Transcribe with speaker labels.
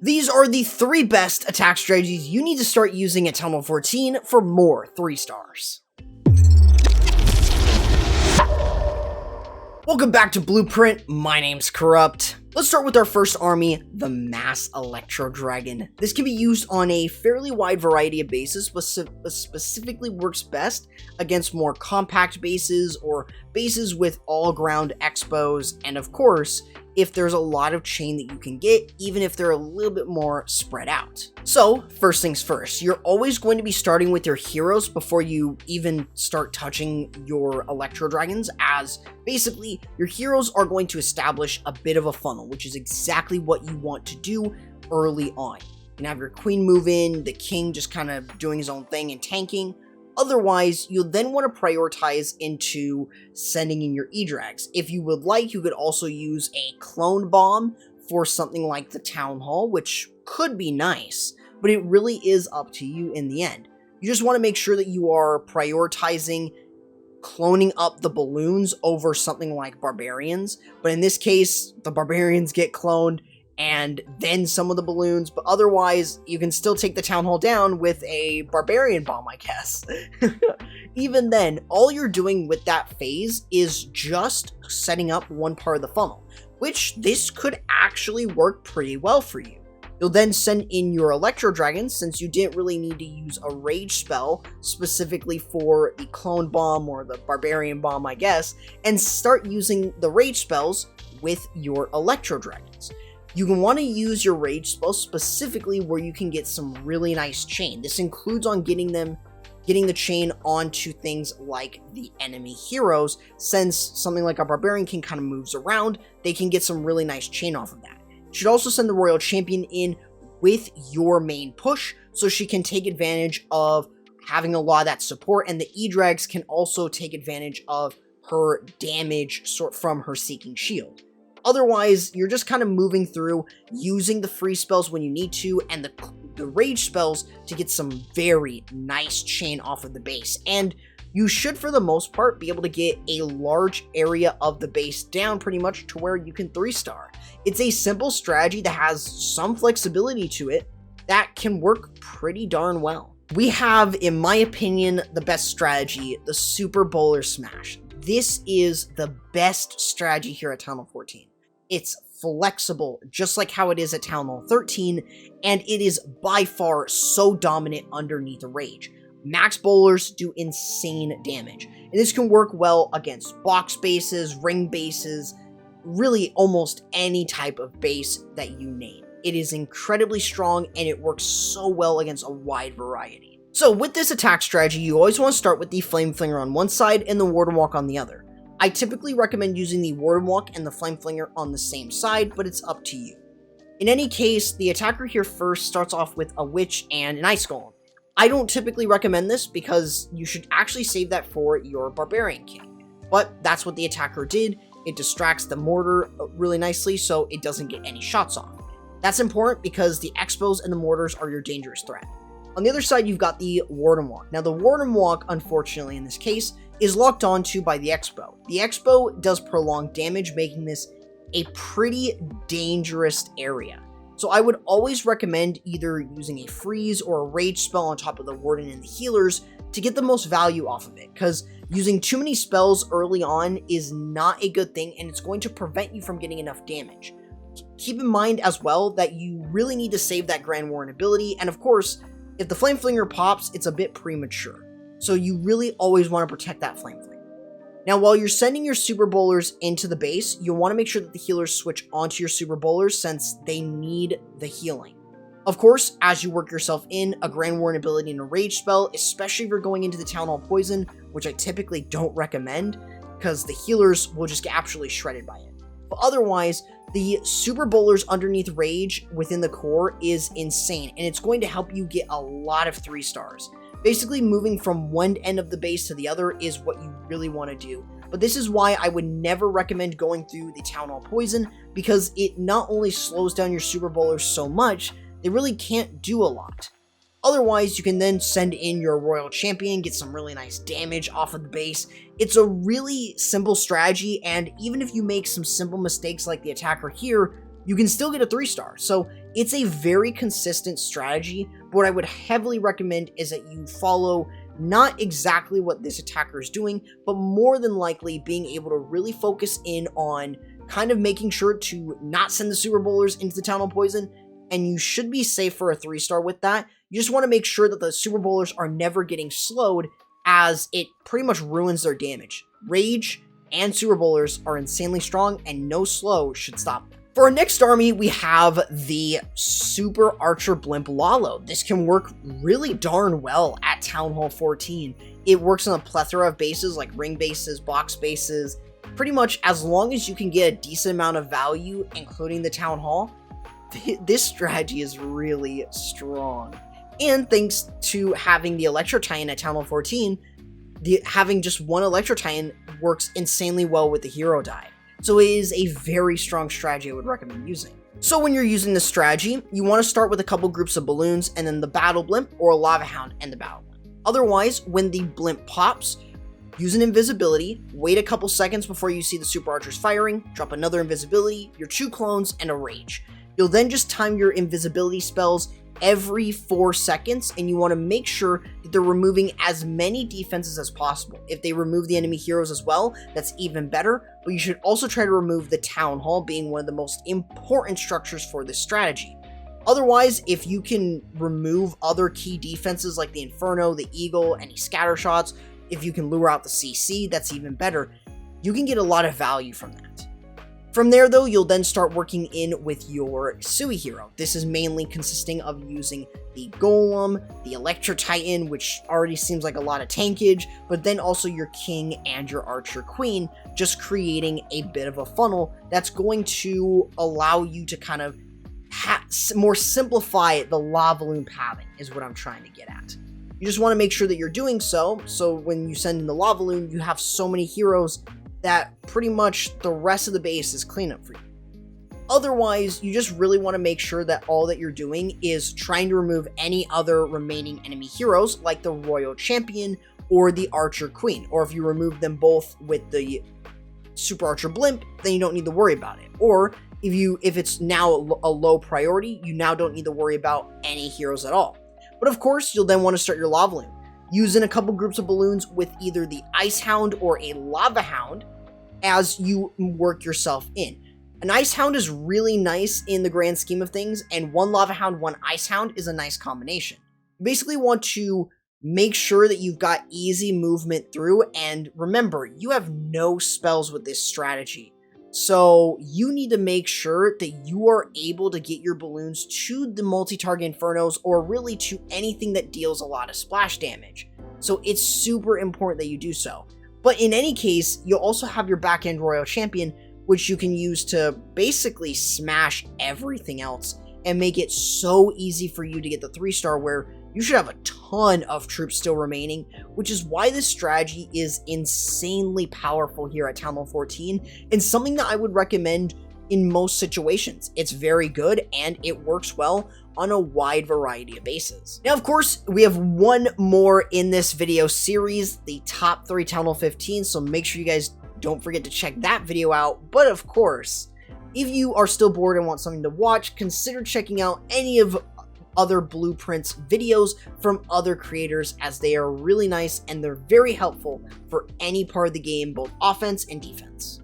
Speaker 1: These are the 3 best attack strategies you need to start using at Town Hall 14 for more 3 stars. Welcome back to Blueprint, my name's Corrupt. Let's start with our first army, the Mass Electro Dragon. This can be used on a fairly wide variety of bases, but specifically works best against more compact bases or bases with all-ground expos, and of course, if there's a lot of chain that you can get, even if they're a little bit more spread out. So, first things first, you're always going to be starting with your heroes before you even start touching your Electro Dragons, as basically, your heroes are going to establish a bit of a funnel, which is exactly what you want to do early on. You can have your queen move in, the king just kind of doing his own thing and tanking. Otherwise, you'll then want to prioritize into sending in your E-Drags. If you would like, you could also use a clone bomb for something like the Town Hall, which could be nice, but it really is up to you in the end. You just want to make sure that you are prioritizing cloning up the balloons over something like barbarians, but in this case, the barbarians get cloned and then some of the balloons, but otherwise, you can still take the Town Hall down with a barbarian bomb, I guess. Even then, all you're doing with that phase is just setting up one part of the funnel, which this could actually work pretty well for you. You'll then send in your Electro Dragons, since you didn't really need to use a rage spell specifically for the clone bomb or the barbarian bomb, I guess, and start using the rage spells with your Electro Dragons. You can want to use your rage spells specifically where you can get some really nice chain. This includes on getting the chain onto things like the enemy heroes, since something like a barbarian king kind of moves around, they can get some really nice chain off of that. You should also send the royal champion in with your main push, so she can take advantage of having a lot of that support, and the E-Drags can also take advantage of her damage from her Seeking Shield. Otherwise, you're just kind of moving through, using the free spells when you need to, and the rage spells to get some very nice chain off of the base. And you should, for the most part, be able to get a large area of the base down pretty much to where you can 3-star. It's a simple strategy that has some flexibility to it that can work pretty darn well. We have, in my opinion, the best strategy, the Super Bowler Smash. This is the best strategy here at Town Hall 14. It's flexible, just like how it is at Town Hall 13, and it is by far so dominant underneath the rage. Max bowlers do insane damage, and this can work well against box bases, ring bases, really almost any type of base that you name. It is incredibly strong, and it works so well against a wide variety. So with this attack strategy, you always want to start with the Flame Flinger on one side and the Warden Walk on the other. I typically recommend using the Warden Walk and the Flame Flinger on the same side, but it's up to you. In any case, the attacker here first starts off with a Witch and an Ice Golem. I don't typically recommend this because you should actually save that for your Barbarian King, but that's what the attacker did. It distracts the mortar really nicely so it doesn't get any shots off. That's important because the Expos and the mortars are your dangerous threat. On the other side, you've got the Warden Walk. Now, the Warden Walk, unfortunately in this case, is locked onto by the Expo. The Expo does prolonged damage, making this a pretty dangerous area. So I would always recommend either using a freeze or a rage spell on top of the Warden and the healers to get the most value off of it, because using too many spells early on is not a good thing, and it's going to prevent you from getting enough damage. Keep in mind as well that you really need to save that Grand Warden ability, and of course, if the Flame Flinger pops, it's a bit premature. So you really always want to protect that Flame Flinger. Now, while you're sending your Super Bowlers into the base, you'll want to make sure that the healers switch onto your Super Bowlers since they need the healing. Of course, as you work yourself in, a Grand Warden ability and a Rage spell, especially if you're going into the Town Hall Poison, which I typically don't recommend, because the healers will just get absolutely shredded by it. But otherwise, the Super Bowlers underneath Rage within the core is insane, and it's going to help you get a lot of 3-stars. Basically, moving from one end of the base to the other is what you really want to do. But this is why I would never recommend going through the Town Hall Poison, because it not only slows down your Super Bowlers so much, they really can't do a lot. Otherwise, you can then send in your Royal Champion, get some really nice damage off of the base. It's a really simple strategy, and even if you make some simple mistakes like the attacker here, you can still get a 3-star. So It's a very consistent strategy, but what I would heavily recommend is that you follow not exactly what this attacker is doing, but more than likely being able to really focus in on kind of making sure to not send the Super Bowlers into the Town Hall Poison, and you should be safe for a 3-star with that. You just want to make sure that the Super Bowlers are never getting slowed, as it pretty much ruins their damage. Rage and Super Bowlers are insanely strong, and no slow should stop them. For our next army, we have the Super Archer Blimp Lalo. This can work really darn well at Town Hall 14. It works on a plethora of bases like ring bases, box bases. Pretty much as long as you can get a decent amount of value, including the Town Hall, this strategy is really strong. And thanks to having the Electro tie-in at Town Hall 14, having just one Electro tie-in works insanely well with the hero die. So it is a very strong strategy I would recommend using. So when you're using this strategy, you want to start with a couple groups of balloons and then the Battle Blimp or a Lava Hound and the Battle Blimp. Otherwise, when the Blimp pops, use an invisibility, wait a couple seconds before you see the Super Archers firing, drop another invisibility, your 2 clones, and a Rage. You'll then just time your invisibility spells every 4 seconds, and you want to make sure that they're removing as many defenses as possible. If they remove the enemy heroes as well, that's even better, but you should also try to remove the Town Hall, being one of the most important structures for this strategy. Otherwise, if you can remove other key defenses like the Inferno, the Eagle, any scatter shots, if you can lure out the CC, that's even better. You can get a lot of value from that. From there, though, you'll then start working in with your Sui hero. This is mainly consisting of using the Golem, the Electro Titan, which already seems like a lot of tankage, but then also your King and your Archer Queen, just creating a bit of a funnel that's going to allow you to kind of more simplify the lava balloon pathing, is what I'm trying to get at. You just want to make sure that you're doing so when you send in the lava balloon, you have so many heroes that pretty much the rest of the base is cleanup for you. Otherwise, you just really want to make sure that all that you're doing is trying to remove any other remaining enemy heroes like the Royal Champion or the Archer Queen. Or if you remove them both with the Super Archer Blimp, then you don't need to worry about it. Or if it's now a low priority, you now don't need to worry about any heroes at all. But of course, you'll then want to start your Lava Balloon. Use in a couple groups of balloons with either the Ice Hound or a Lava Hound as you work yourself in. An Ice Hound is really nice in the grand scheme of things, and 1 Lava Hound, 1 Ice Hound is a nice combination. You basically want to make sure that you've got easy movement through, and remember, you have no spells with this strategy. So you need to make sure that you are able to get your balloons to the multi-target Infernos or really to anything that deals a lot of splash damage. So it's super important that you do so. But in any case, you'll also have your back-end Royal Champion, which you can use to basically smash everything else and make it so easy for you to get the 3-star, where you should have a ton of troops still remaining, which is why this strategy is insanely powerful here at Town Hall 14 and something that I would recommend in most situations. It's very good and it works well on a wide variety of bases. Now, of course, we have one more in this video series, the top 3 Town Hall 15, so make sure you guys don't forget to check that video out. But of course, if you are still bored and want something to watch, consider checking out any of other Blueprints videos from other creators, as they are really nice and they're very helpful for any part of the game, both offense and defense.